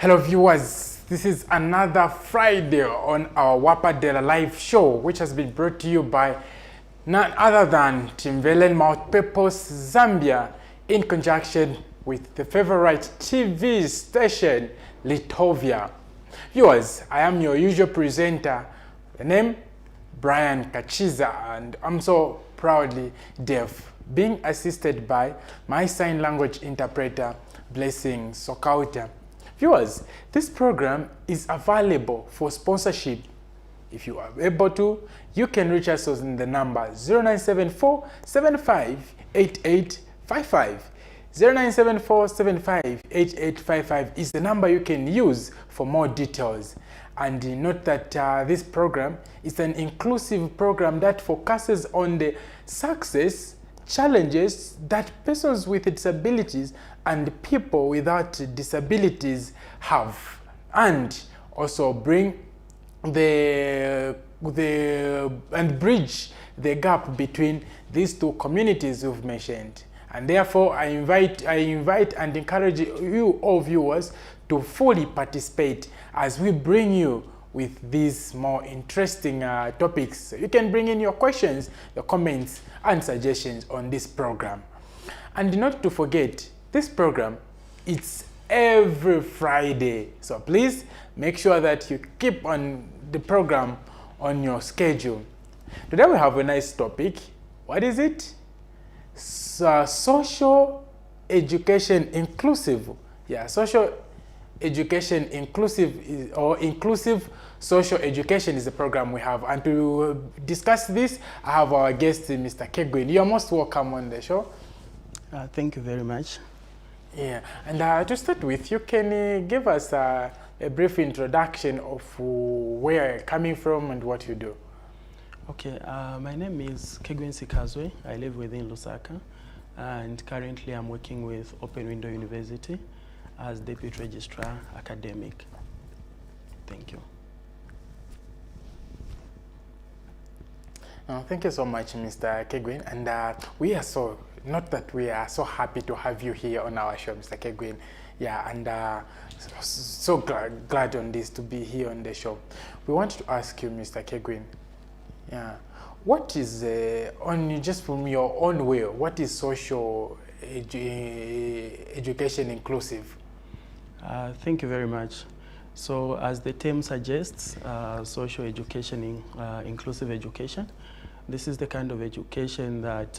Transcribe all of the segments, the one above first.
Hello viewers, this is another Friday on our Wapadela live show, which has been brought to you by none other than Timvelen Mount Pepos, Zambia, in conjunction with the favorite TV station, Litovia. Viewers, I am your usual presenter, the name Brian Kachiza, and I'm so proudly deaf, being assisted by my sign language interpreter, Blessing Sokauta. Viewers, this program is available for sponsorship. If you are able to, you can reach us on the number 0974 75 8855. 0974 75 8855 is the number you can use for more details. And note that this program is an inclusive program that focuses on the success, challenges that persons with disabilities and people without disabilities have, and also bring and bridge the gap between these two communities we've mentioned. And therefore, I invite and encourage you, all viewers, to fully participate as we bring you with these more interesting topics. You can bring in your questions, your comments, and suggestions on this program. And not to forget, this program, it's every Friday. So please make sure that you keep on the program on your schedule. Today we have a nice topic. What is it? Social education inclusive. Yeah, social education inclusive, or inclusive social education is the program we have. And to discuss this, I have our guest, Mr. KEGWIN. You're most welcome on the show. Thank you very much. Yeah, and to start with, you can give us a brief introduction of where you're coming from and what you do. Okay, my name is KEGWIN Sikazwe. I live within Lusaka, and currently I'm working with Open Window University as Deputy Registrar Academic. Thank you. Thank you so much, Mr. KEGWIN, and we are so, not that we are so happy to have you here on our show, Mr. KEGWIN. Yeah, and so glad on this to be here on the show. We want to ask you, Mr. KEGWIN, yeah, what is, just from your own way, what is social education inclusive? Thank you very much. So as the term suggests, social education, inclusive education, this is the kind of education that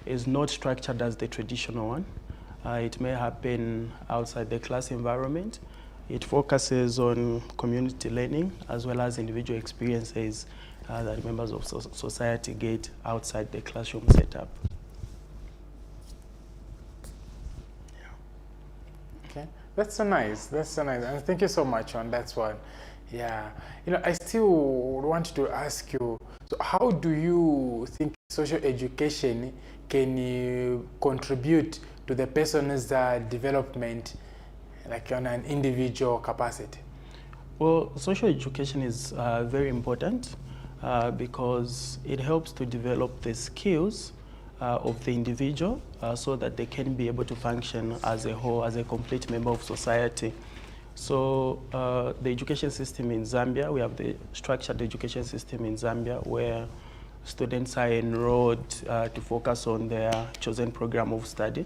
is not structured as the traditional one. It may happen outside the class environment. It focuses on community learning as well as individual experiences that members of society get outside the classroom setup. Okay, that's so nice. That's so nice, and thank you so much on that one. Yeah, you know, I still want to ask you, so how do you think social education can contribute to the person's development, like on an individual capacity? Well, social education is very important because it helps to develop the skills of the individual so that they can be able to function as a whole, as a complete member of society. So the education system in Zambia, we have the structured education system in Zambia where students are enrolled to focus on their chosen program of study.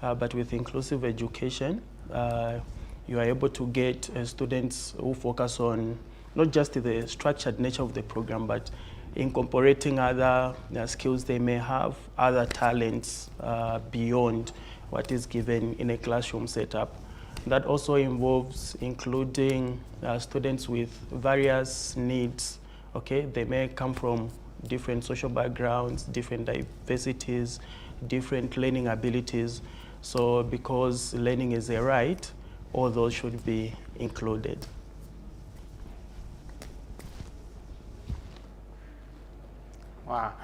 But with inclusive education, you are able to get students who focus on not just the structured nature of the program, but incorporating other skills they may have, other talents beyond what is given in a classroom setup. That also involves including students with various needs. Okay, they may come from different social backgrounds, different diversities, different learning abilities. So because learning is a right, all those should be included. Wow,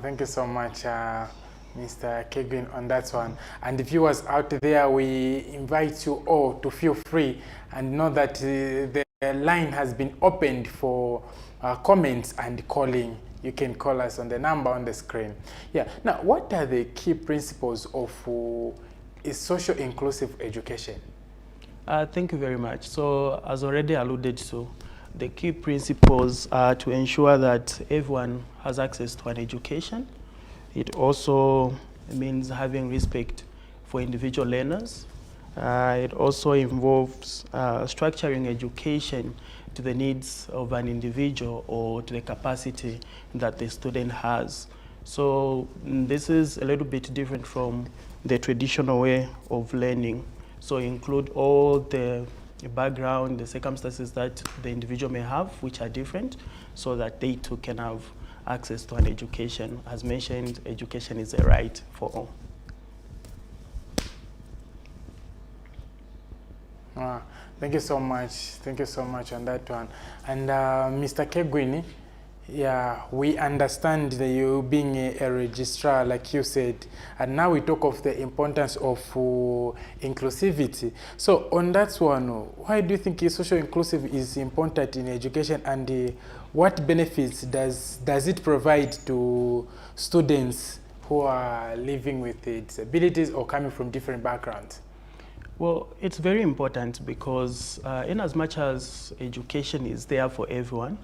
thank you so much, Mr. KEGWIN, on that one. And the viewers out there, we invite you all to feel free and know that the line has been opened for comments and calling. You can call us on the number on the screen. Yeah. Now, what are the key principles of social inclusive education? Thank you very much. So, as already alluded to, the key principles are to ensure that everyone has access to an education. It also means having respect for individual learners. It also involves structuring education to the needs of an individual or to the capacity that the student has. So this is a little bit different from the traditional way of learning. So include all the background, the circumstances that the individual may have, which are different, so that they too can have access to an education. As mentioned, education is a right for all. Thank you so much. Thank you so much on that one. And Mr. KEGWIN, yeah, we understand that you being a registrar, like you said, and now we talk of the importance of inclusivity. So on that one, why do you think social inclusive is important in education, and what benefits does it provide to students who are living with disabilities or coming from different backgrounds? Well, it's very important because in as much as education is there for everyone,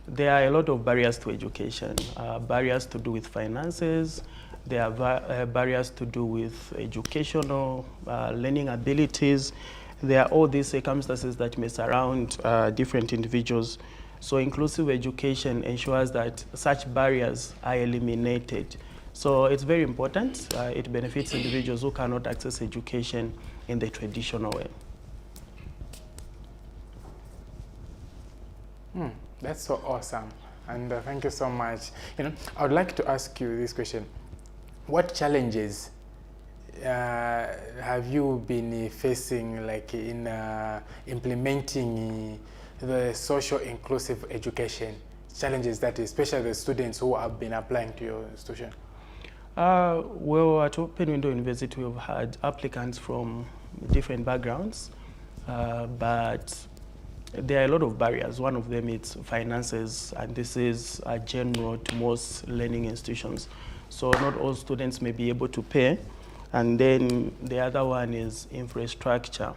there are a lot of barriers to education, barriers to do with finances, there are barriers to do with educational learning abilities. There are all these circumstances that may surround different individuals. So inclusive education ensures that such barriers are eliminated. So it's very important. It benefits individuals who cannot access education in the traditional way. That's so awesome, and thank you so much. You know, I would like to ask you this question: what challenges have you been facing, like in implementing the social inclusive education? Challenges that, especially the students who have been applying to your institution. Well, at Open Window University, we've had applicants from different backgrounds, but there are a lot of barriers. One of them is finances, and this is general to most learning institutions. So not all students may be able to pay. And then the other one is infrastructure.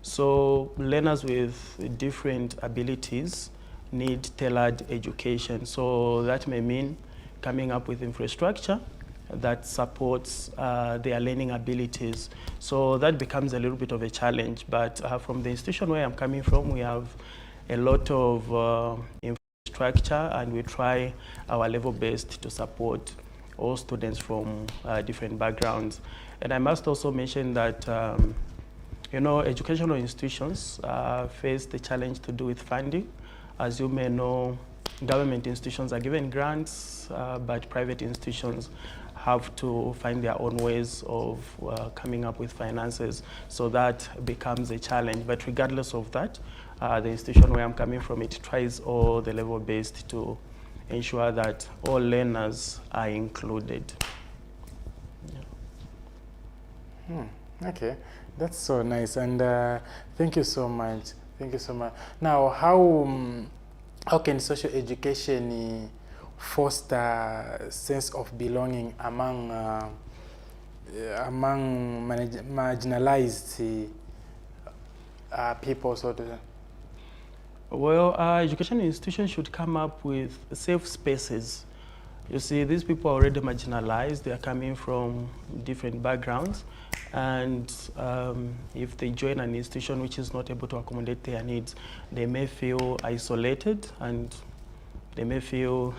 So learners with different abilities need tailored education. So that may mean coming up with infrastructure that supports their learning abilities. So that becomes a little bit of a challenge. But from the institution where I'm coming from, we have a lot of infrastructure, and we try our level best to support all students from different backgrounds. And I must also mention that you know, educational institutions face the challenge to do with funding. As you may know, government institutions are given grants, but private institutions have to find their own ways of coming up with finances. So that becomes a challenge. But regardless of that, the institution where I'm coming from, it tries all the level based to ensure that all learners are included. Yeah. Okay, that's so nice, and thank you so much. Thank you so much. Now, how can social education foster a sense of belonging among marginalized people, sort of? Well, education institutions should come up with safe spaces. You see, these people are already marginalized. They are coming from different backgrounds. And if they join an institution which is not able to accommodate their needs, they may feel isolated, and they may feel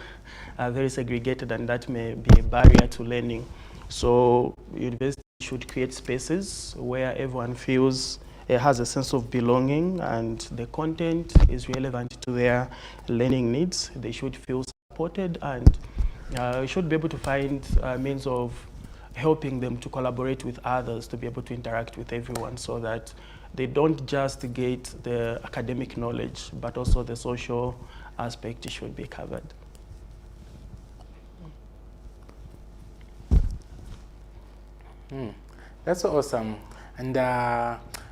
very segregated, and that may be a barrier to learning. So universities should create spaces where everyone feels has a sense of belonging, and the content is relevant to their learning needs. They should feel supported, and should be able to find means of helping them to collaborate with others, to be able to interact with everyone, so that they don't just get the academic knowledge, but also the social aspect should be covered. That's awesome, and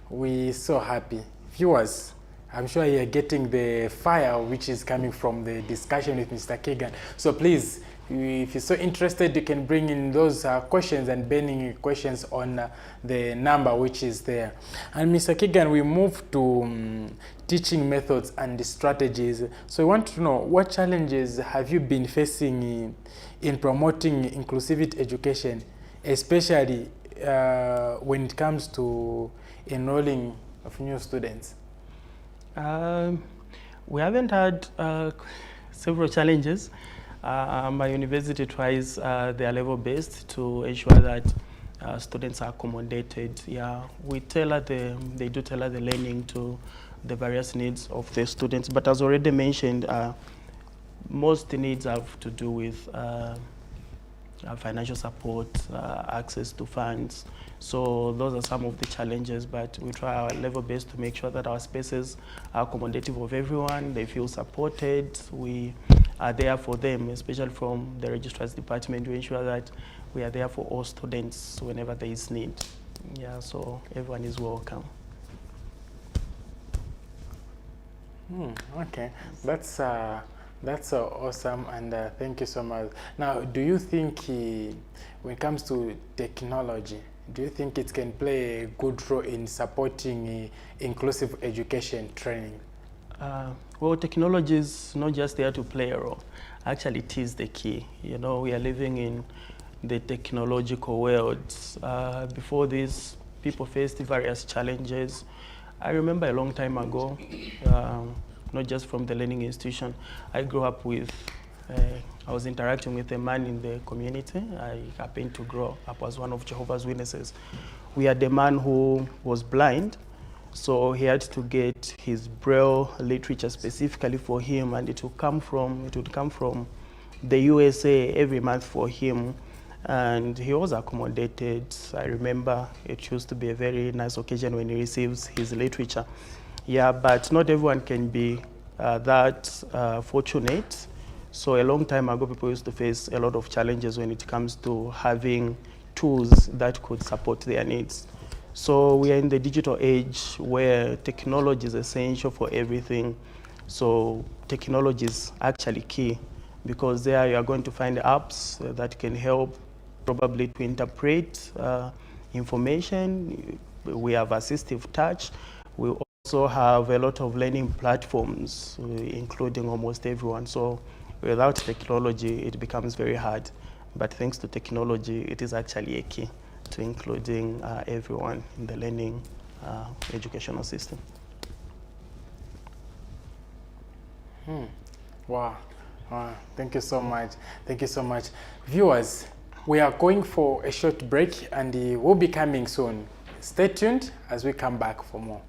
we're so happy. Viewers, I'm sure you're getting the fire which is coming from the discussion with Mr. KEGWIN. So please if you're so interested, you can bring in those questions and burning questions on the number which is there. And Mr. KEGWIN, we move to teaching methods and strategies. So I want to know, what challenges have you been facing in promoting inclusive education, especially when it comes to enrolling of new students? We haven't had several challenges. My university tries their level best to ensure that students are accommodated. Yeah, we they do tailor the learning to the various needs of the students. But as already mentioned, most needs have to do with financial support, access to funds. So those are some of the challenges, but we try our level best to make sure that our spaces are accommodative of everyone. They feel supported. We are there for them, especially from the Registrar's department, to ensure that we are there for all students whenever there is need. Yeah, so everyone is welcome. Okay, that's awesome, and thank you so much. Now, do you think when it comes to technology, do you think it can play a good role in supporting inclusive education training? Well, technology is not just there to play a role. Actually, it is the key. You know, we are living in the technological world. Before this, people faced various challenges. I remember a long time ago, not just from the learning institution, I grew up with, I was interacting with a man in the community. I happened to grow up as one of Jehovah's Witnesses. We had a man who was blind, so he had to get his Braille literature specifically for him, and it would come from the USA every month for him, and he was accommodated. I remember it used to be a very nice occasion when he receives his literature. Yeah, but not everyone can be that fortunate. So a long time ago, people used to face a lot of challenges when it comes to having tools that could support their needs. So we are in the digital age where technology is essential for everything. So technology is actually key, because there you are going to find apps that can help probably to interpret information. We have assistive touch. We also have a lot of learning platforms, including almost everyone. So without technology, it becomes very hard. But thanks to technology, it is actually a key to including everyone in the learning educational system. Wow. Thank you so much. Thank you so much. Viewers, we are going for a short break, and we'll be coming soon. Stay tuned as we come back for more.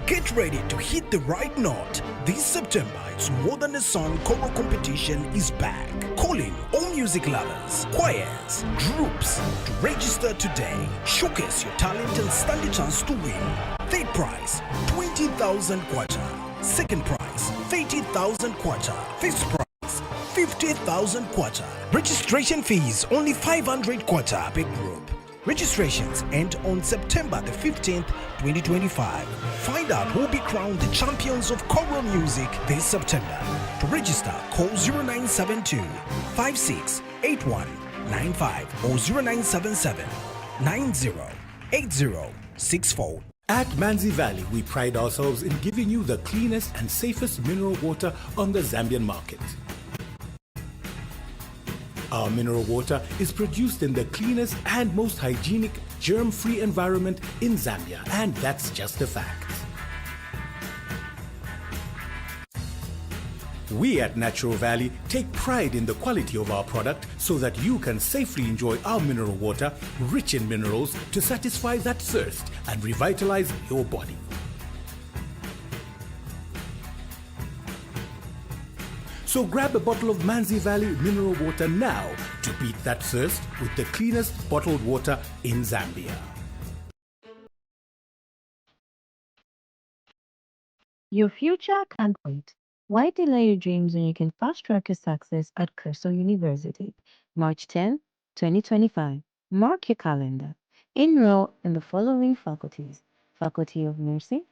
Get ready to hit the right note. This September, it's More Than a Song choral competition is back. Calling all music lovers, choirs, groups to register today. Showcase your talent and stand a chance to win. Third prize, 20,000 kwacha. Second prize, 30,000 kwacha. Fifth prize, 50,000 kwacha. Registration fees only 500 kwacha per group. Registrations end on September the 15th, 2025. Find out who will be crowned the champions of choral music this September. To register, call 0972 568195 or 0977 908064. At Manzi Valley, we pride ourselves in giving you the cleanest and safest mineral water on the Zambian market. Our mineral water is produced in the cleanest and most hygienic, germ-free environment in Zambia, and that's just a fact. We at Natural Valley take pride in the quality of our product so that you can safely enjoy our mineral water, rich in minerals, to satisfy that thirst and revitalize your body. So grab a bottle of Manzi Valley mineral water now to beat that thirst with the cleanest bottled water in Zambia. Your future can't wait. Why delay your dreams when you can fast track your success at Curso University? March 10, 2025. Mark your calendar. Enroll in the following faculties: Faculty of Nursing,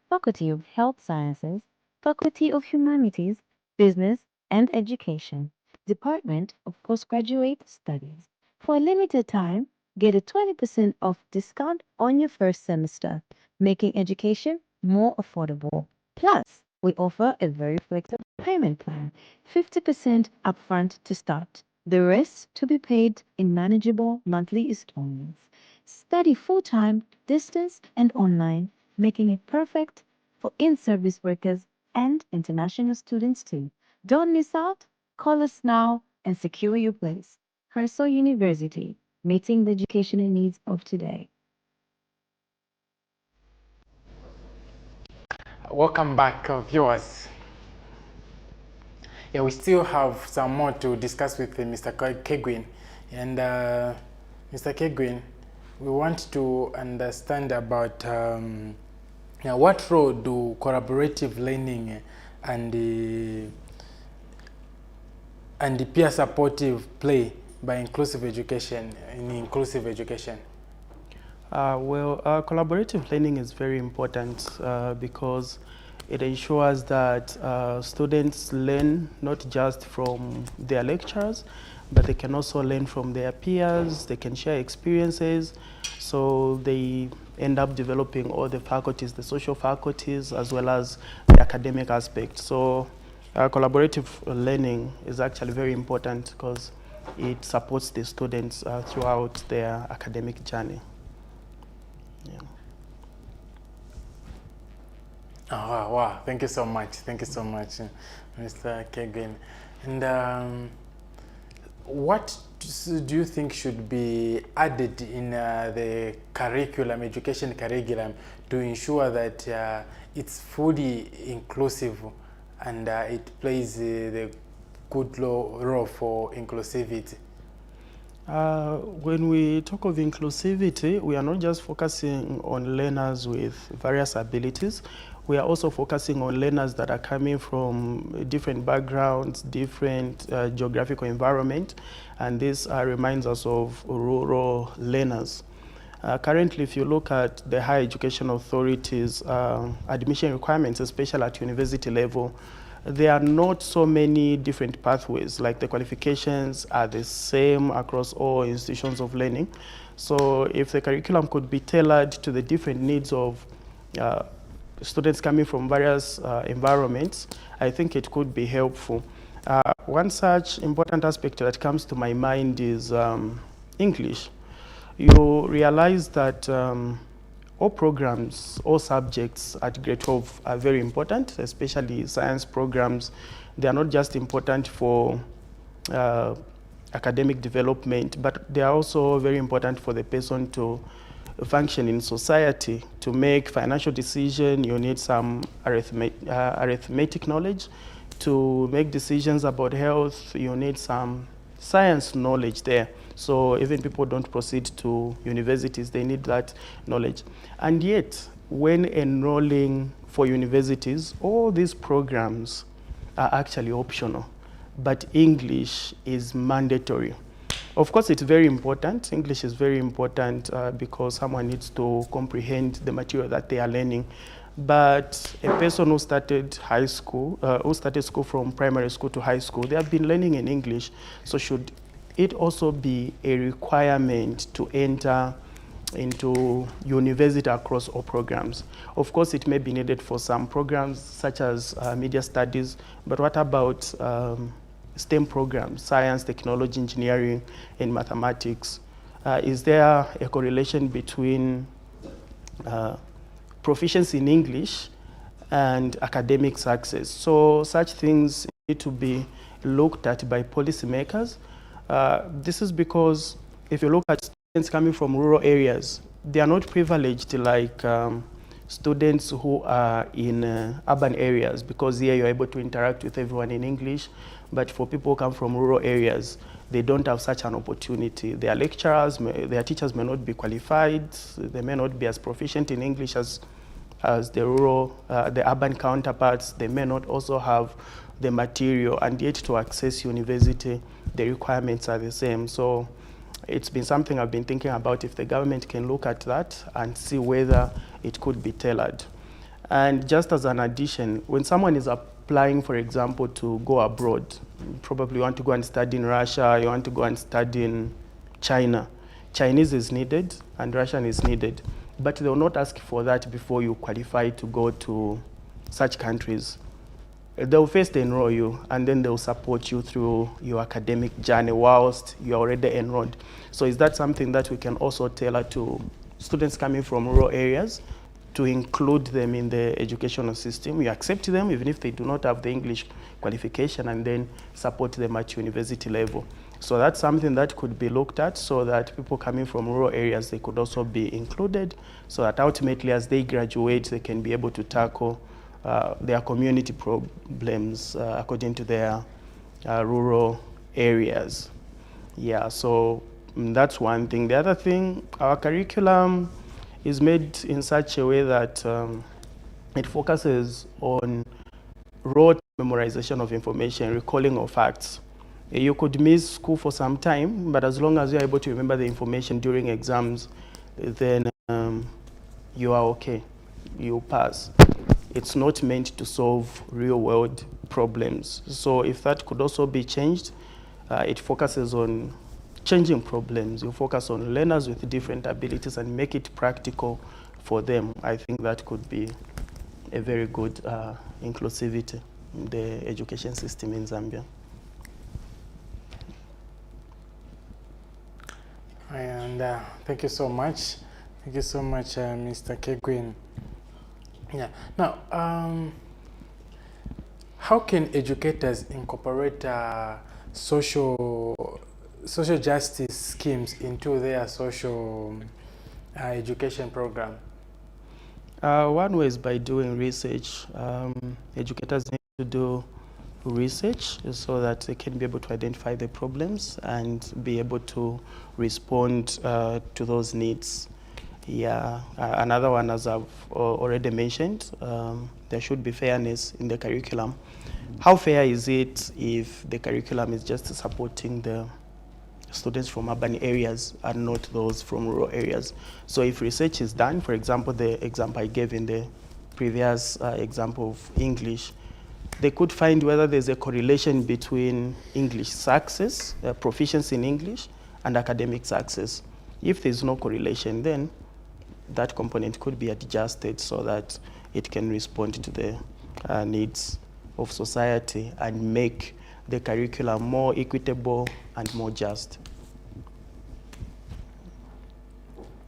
Faculty of Health Sciences, Faculty of Humanities, Business and Education, Department of Postgraduate Studies. For a limited time, get a 20% off discount on your first semester, making education more affordable. Plus, we offer a very flexible payment plan, 50% upfront to start, the rest to be paid in manageable monthly installments. Study full-time, distance, and online, making it perfect for in-service workers and international students too. Don't miss out. Call us now and secure your place. Curso University, meeting the educational needs of today. Welcome back, viewers. Yeah, we still have some more to discuss with Mr. KEGWIN. And Mr. KEGWIN, we want to understand about what role do collaborative learning and the peer supportive play by inclusive education in inclusive education? Collaborative learning is very important because it ensures that students learn not just from their lecturers, but they can also learn from their peers, they can share experiences, so they end up developing all the faculties, the social faculties, as well as the academic aspect. So collaborative learning is actually very important because it supports the students throughout their academic journey. Yeah. Oh, wow. Thank you so much. Thank you so much, Mr. KEGWIN. And what do you think should be added in the curriculum, education curriculum, to ensure that it's fully inclusive and it plays the good role for inclusivity? When we talk of inclusivity, we are not just focusing on learners with various abilities. We are also focusing on learners that are coming from different backgrounds, different geographical environment, and this reminds us of rural learners. Currently, if you look at the higher education authorities' admission requirements, especially at university level, there are not so many different pathways, like the qualifications are the same across all institutions of learning. So if the curriculum could be tailored to the different needs of students coming from various environments, I think it could be helpful. One such important aspect that comes to my mind is English. You realize that all programs, all subjects at grade 12 are very important, especially science programs. They are not just important for academic development, but they are also very important for the person to function in society. To make financial decisions, you need some arithmetic knowledge. To make decisions about health, you need some science knowledge there. So even people don't proceed to universities, they need that knowledge. And yet, when enrolling for universities, all these programs are actually optional, but English is mandatory. Of course, it's very important. English is very important because someone needs to comprehend the material that they are learning. But a person who started high school, who started school from primary school to high school, they have been learning in English. So should it also be a requirement to enter into university across all programs? Of course, it may be needed for some programs such as media studies, but what about STEM programs, science, technology, engineering, and mathematics? Is there a correlation between proficiency in English and academic success? So such things need to be looked at by policymakers. This is because if you look at students coming from rural areas, they are not privileged like students who are in urban areas, because here you're able to interact with everyone in English, but for people who come from rural areas, they don't have such an opportunity. Their lecturers, their teachers may not be qualified, they may not be as proficient in English as the rural, the urban counterparts. They may not also have the material, and yet to access university, the requirements are the same. So it's been something I've been thinking about, if the government can look at that and see whether it could be tailored. And just as an addition, when someone is applying, for example, to go abroad, probably you want to go and study in Russia, you want to go and study in China. Chinese is needed and Russian is needed, but they will not ask for that before you qualify to go to such countries. They'll first enroll you, and then they'll support you through your academic journey whilst you're already enrolled. So is that something that we can also tailor to students coming from rural areas, to include them in the educational system? You accept them even if they do not have the English qualification, and then support them at university level. So that's something that could be looked at, so that people coming from rural areas, they could also be included, so that ultimately as they graduate, they can be able to tackle their community problems according to their rural areas. Yeah, so that's one thing. The other thing, our curriculum is made in such a way that it focuses on rote memorization of information, recalling of facts. You could miss school for some time, but as long as you're able to remember the information during exams, then you are okay, you pass. It's not meant to solve real-world problems. So if that could also be changed, it focuses on changing problems. You focus on learners with different abilities and make it practical for them. I think that could be a very good inclusivity in the education system in Zambia. And thank you so much. Thank you so much, Mr. KEGWIN. Yeah. Now, how can educators incorporate social justice schemes into their social education program? One way is by doing research. Educators need to do research so that they can be able to identify the problems and be able to respond to those needs. Yeah, another one, as I've already mentioned, there should be fairness in the curriculum. How fair is it if the curriculum is just supporting the students from urban areas and not those from rural areas? So if research is done, for example, the example I gave in the previous example of English, they could find whether there's a correlation between English success, proficiency in English, and academic success. If there's no correlation, then that component could be adjusted so that it can respond to the needs of society and make the curriculum more equitable and more just.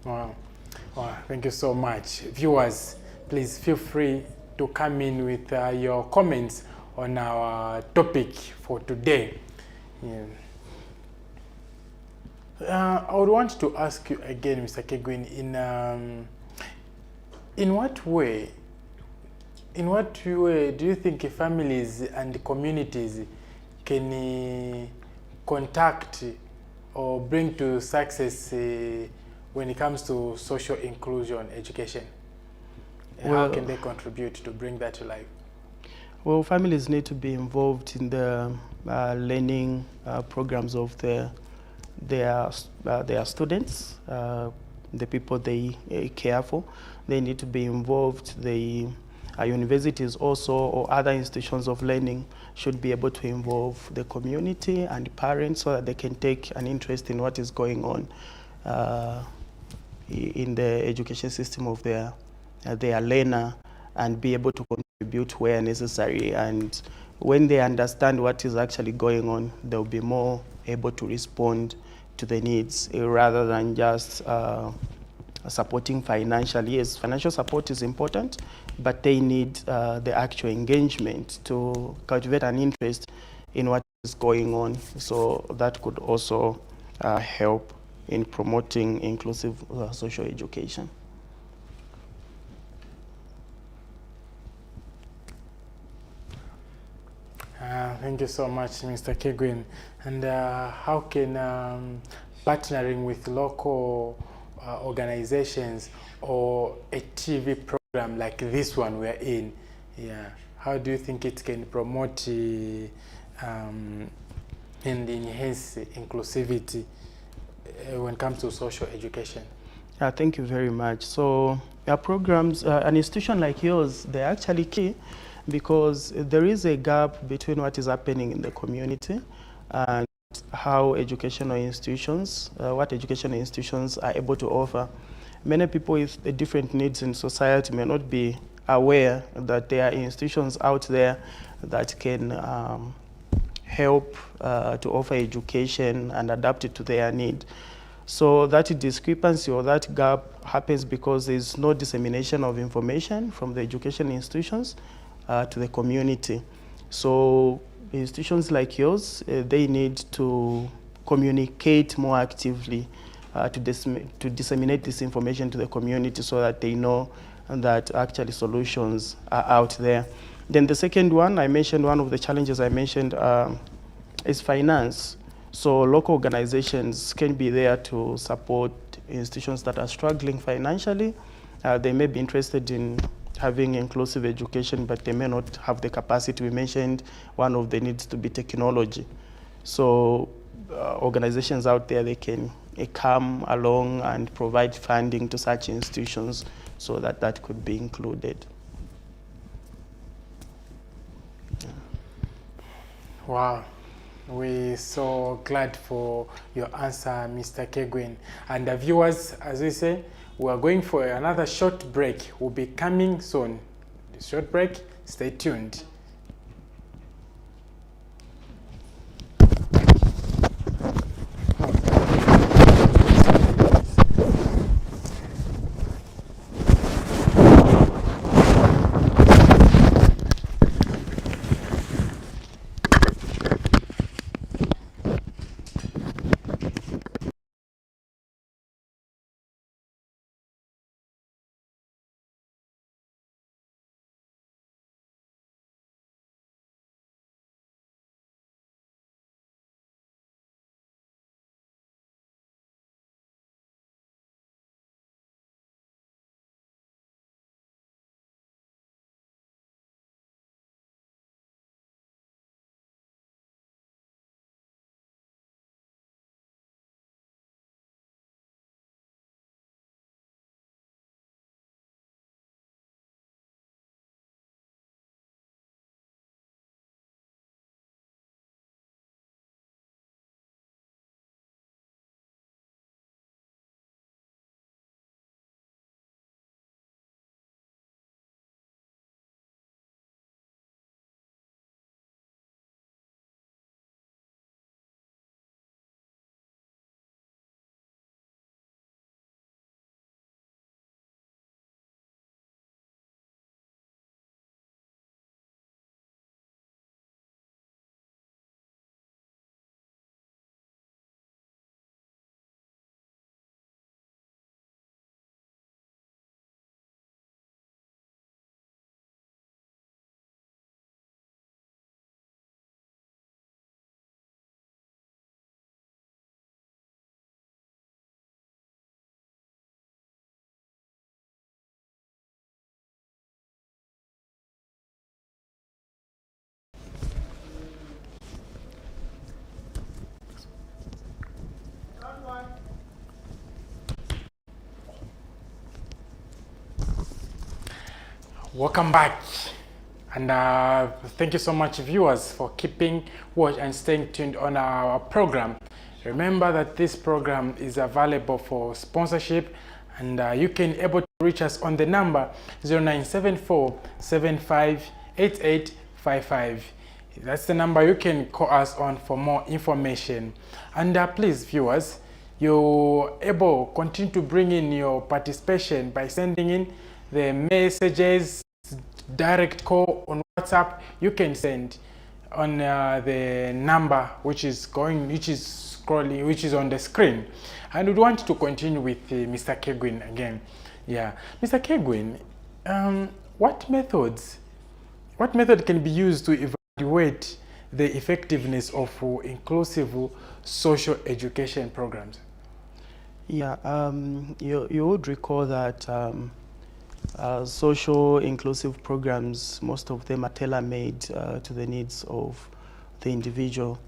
Wow. Wow. Thank you so much. Viewers, please feel free to come in with your comments on our topic for today. Yeah. I would want to ask you again, Mr. KEGWIN, in what way do you think families and communities can contact or bring to success when it comes to social inclusion education? Well, how can they contribute to bring that to life? Well, families need to be involved in the learning programs of their students, the people they care for. They need to be involved. The universities also, or other institutions of learning, should be able to involve the community and parents so that they can take an interest in what is going on in the education system of their learner, and be able to contribute where necessary. And when they understand what is actually going on, they'll be more able to respond to the needs rather than just supporting financially. Yes, financial support is important, but they need the actual engagement to cultivate an interest in what is going on. So that could also help in promoting inclusive social education. Thank you so much, Mr. KEGWIN. And how can partnering with local organizations or a TV program like this one we're in, how do you think it can promote and enhance inclusivity when it comes to social education? Thank you very much. So our programs, an institution like yours, they're actually key because there is a gap between what is happening in the community and how educational institutions, what educational institutions are able to offer. Many people with the different needs in society may not be aware that there are institutions out there that can help to offer education and adapt it to their need. So that discrepancy or that gap happens because there's no dissemination of information from the education institutions to the community. So institutions like yours, they need to communicate more actively to disseminate this information to the community so that they know that actually solutions are out there. Then the second one, I mentioned one of the challenges I mentioned is finance. So local organizations can be there to support institutions that are struggling financially. They may be interested in having inclusive education, but they may not have the capacity. We mentioned one of the needs to be technology. So organizations out there, they can come along and provide funding to such institutions so that that could be included. Wow. We're so glad for your answer, Mr. KEGWIN. And the viewers, as we say, we are going for another short break. We'll be coming soon. The short break, stay tuned. Welcome back, and thank you so much, viewers, for keeping watch and staying tuned on our program. Remember that this program is available for sponsorship, and you can able to reach us on the number 0974-758855. That's the number you can call us on for more information. And please, viewers, you're able to continue to bring in your participation by sending in the messages, direct call on WhatsApp. You can send on the number which is scrolling, which is on the screen. And we want to continue with Mr. KEGWIN again. Yeah, Mr. KEGWIN, what method can be used to evaluate the effectiveness of inclusive social education programs? Yeah, you would recall that social inclusive programs, most of them are tailor-made to the needs of the individual.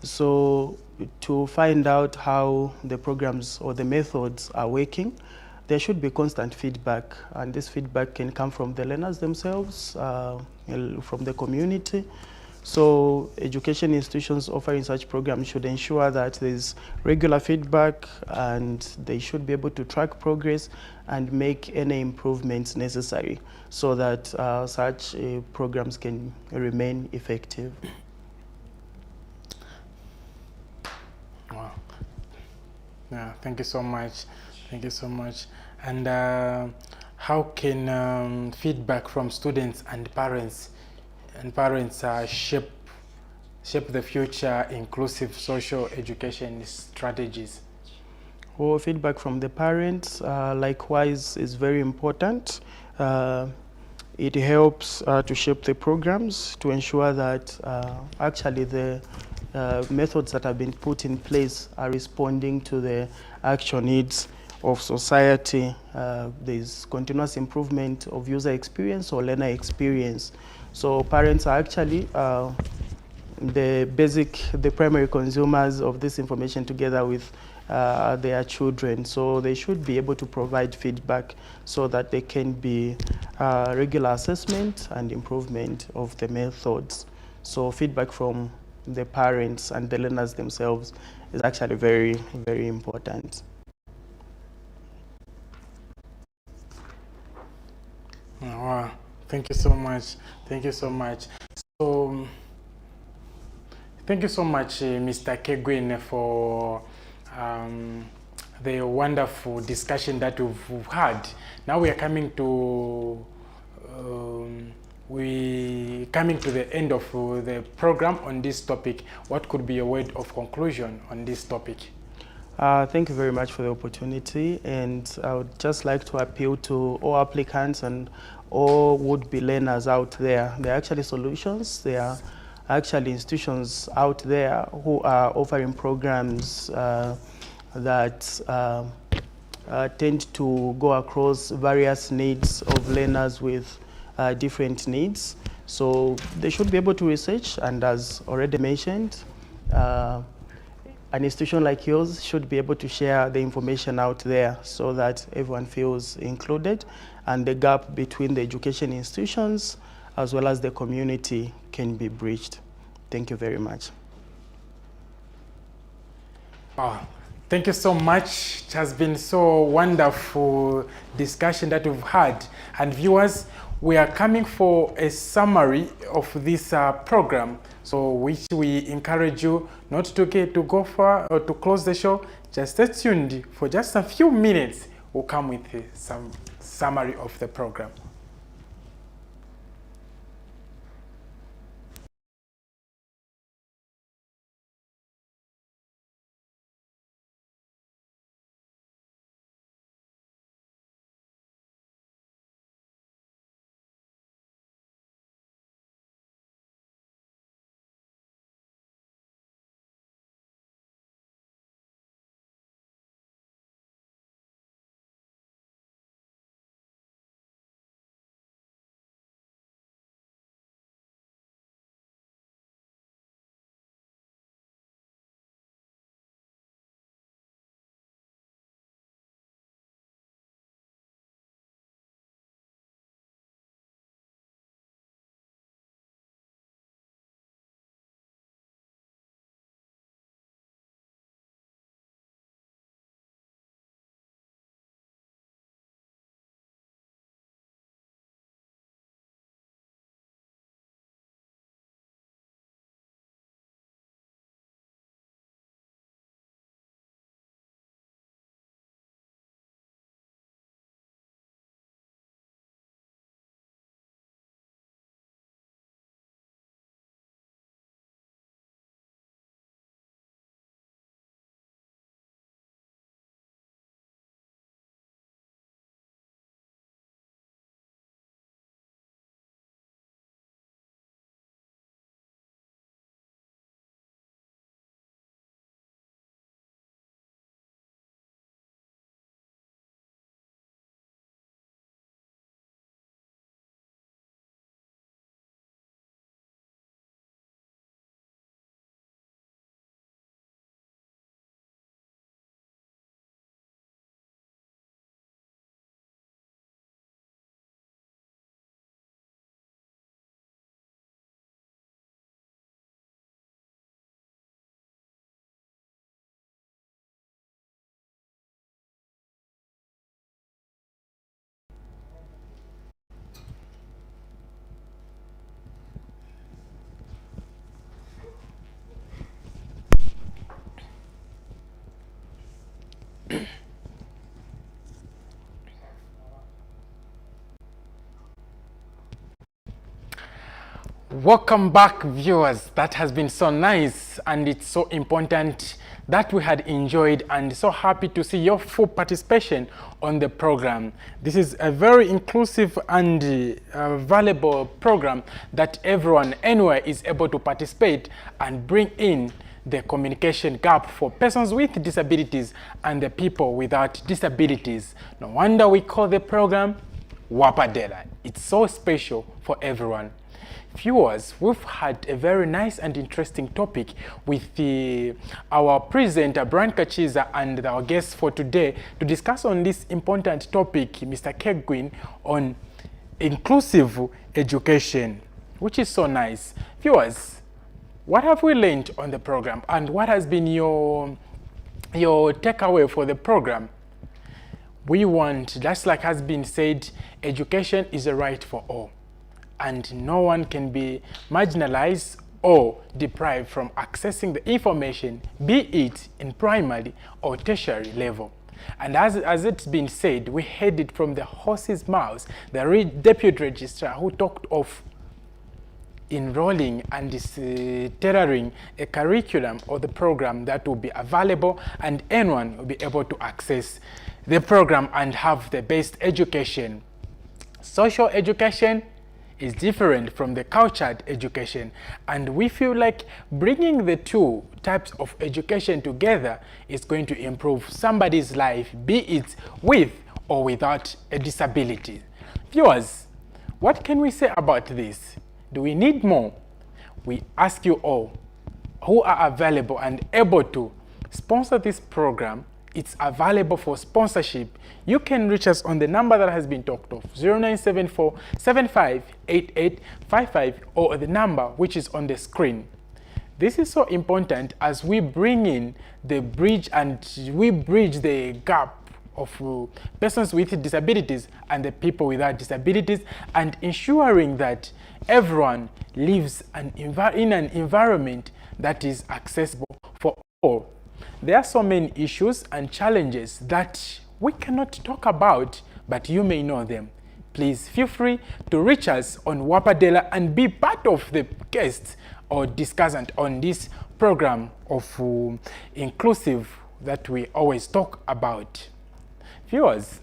So to find out how the programs or the methods are working, there should be constant feedback, and this feedback can come from the learners themselves, from the community. So education institutions offering such programs should ensure that there's regular feedback, and they should be able to track progress and make any improvements necessary so that such programs can remain effective. Wow. Yeah, thank you so much. Thank you so much. And how can feedback from students and parents shape the future inclusive social education strategies? Well, feedback from the parents, likewise, is very important. It helps to shape the programs to ensure that actually the methods that have been put in place are responding to the actual needs of society. There's continuous improvement of user experience or learner experience. So parents are actually the primary consumers of this information together with their children. So they should be able to provide feedback so that there can be regular assessment and improvement of the methods. So feedback from the parents and the learners themselves is actually very, very important. Wow, thank you so much. Thank you so much. So, thank you so much, Mr. KEGWIN, for the wonderful discussion that we've had. Now we are coming to the end of the program on this topic. What could be a word of conclusion on this topic? Thank you very much for the opportunity, and I would just like to appeal to all applicants and all would-be learners out there. There are actually solutions. There are actually institutions out there who are offering programs that tend to go across various needs of learners with different needs. So they should be able to research, and as already mentioned, an institution like yours should be able to share the information out there so that everyone feels included, and the gap between the education institutions as well as the community can be bridged. Thank you very much. Thank you so much. It has been so wonderful discussion that we've had. And viewers, we are coming for a summary of this program, so which we encourage you not to go far or to close the show. Just stay tuned for just a few minutes. We'll come with some summary of the program. Welcome back, viewers. That has been so nice, and it's so important that we had enjoyed, and so happy to see your full participation on the program. This is a very inclusive and valuable program that everyone anywhere is able to participate and bring in the communication gap for persons with disabilities and the people without disabilities. No wonder we call the program Wapadela. It's so special for everyone. Viewers, we've had a very nice and interesting topic with our presenter Brian Kachiza and our guest for today to discuss on this important topic, Mr. KEGWIN, on inclusive education, which is so nice. Viewers, what have we learned on the program, and what has been your takeaway for the program? We want, just like has been said, education is a right for all, and no one can be marginalized or deprived from accessing the information, be it in primary or tertiary level. And as it's been said, we heard it from the horse's mouth, the deputy registrar, who talked of enrolling and tailoring a curriculum or the program that will be available, and anyone will be able to access the program and have the best education. Social education is different from the cultured education, and we feel like bringing the two types of education together is going to improve somebody's life, be it with or without a disability. Viewers, what can we say about this? Do we need more? We ask you all who are available and able to sponsor this program. It's available for sponsorship. You can reach us on the number that has been talked of, 0974 758855, or the number which is on the screen. This is so important as we bring in the bridge, and we bridge the gap of persons with disabilities and the people without disabilities, and ensuring that everyone lives in an environment that is accessible for all. There are so many issues and challenges that we cannot talk about, but you may know them. Please feel free to reach us on Wapadela and be part of the guest or discussant on this program of inclusive that we always talk about. Viewers,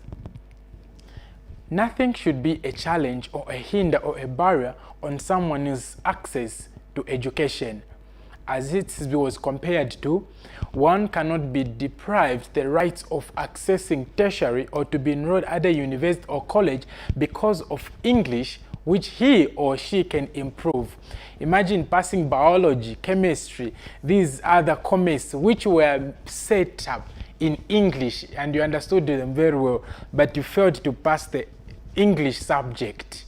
nothing should be a challenge or a hinder or a barrier on someone's access to education. As it was compared to, one cannot be deprived the rights of accessing tertiary or to be enrolled at a university or college because of English, which he or she can improve. Imagine passing biology, chemistry, these other commerce which were set up in English and you understood them very well, but you failed to pass the English subject.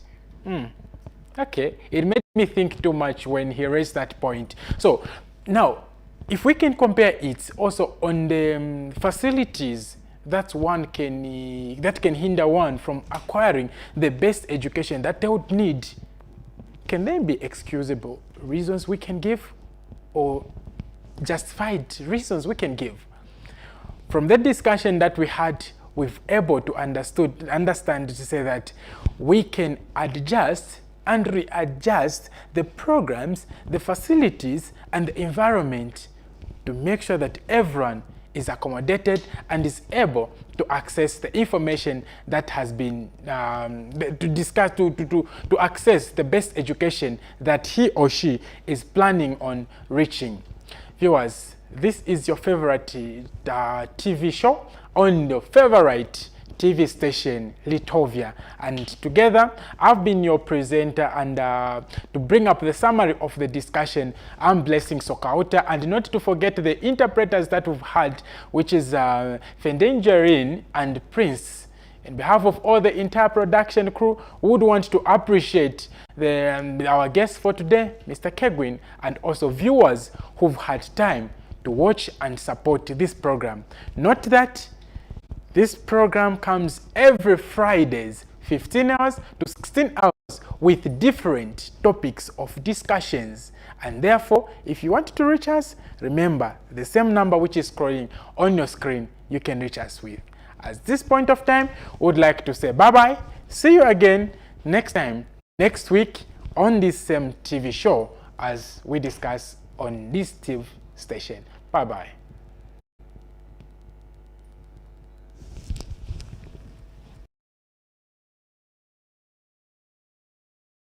Okay, it made me think too much when he raised that point. So now, if we can compare it also on the facilities that can hinder one from acquiring the best education that they would need, can they be excusable reasons we can give, or justified reasons we can give? From the discussion that we had, we've able to understand to say that we can adjust and readjust the programs, the facilities, and the environment to make sure that everyone is accommodated and is able to access the information that has been to access the best education that he or she is planning on reaching. Viewers, this is your favorite TV show on your favorite TV station, Litovia, and together I've been your presenter, and to bring up the summary of the discussion, I'm Blessing Sokauta, and not to forget the interpreters that we've had, which is Fendengerin and Prince. On behalf of all the entire production crew, we would want to appreciate our guest for today, Mr. KEGWIN, and also viewers who've had time to watch and support this program. Note that this program comes every Fridays, 15 hours to 16 hours, with different topics of discussions. And therefore, if you want to reach us, remember the same number which is scrolling on your screen, you can reach us with. At this point of time, we would like to say bye-bye. See you again next time, next week on this same TV show as we discuss on this TV station. Bye-bye.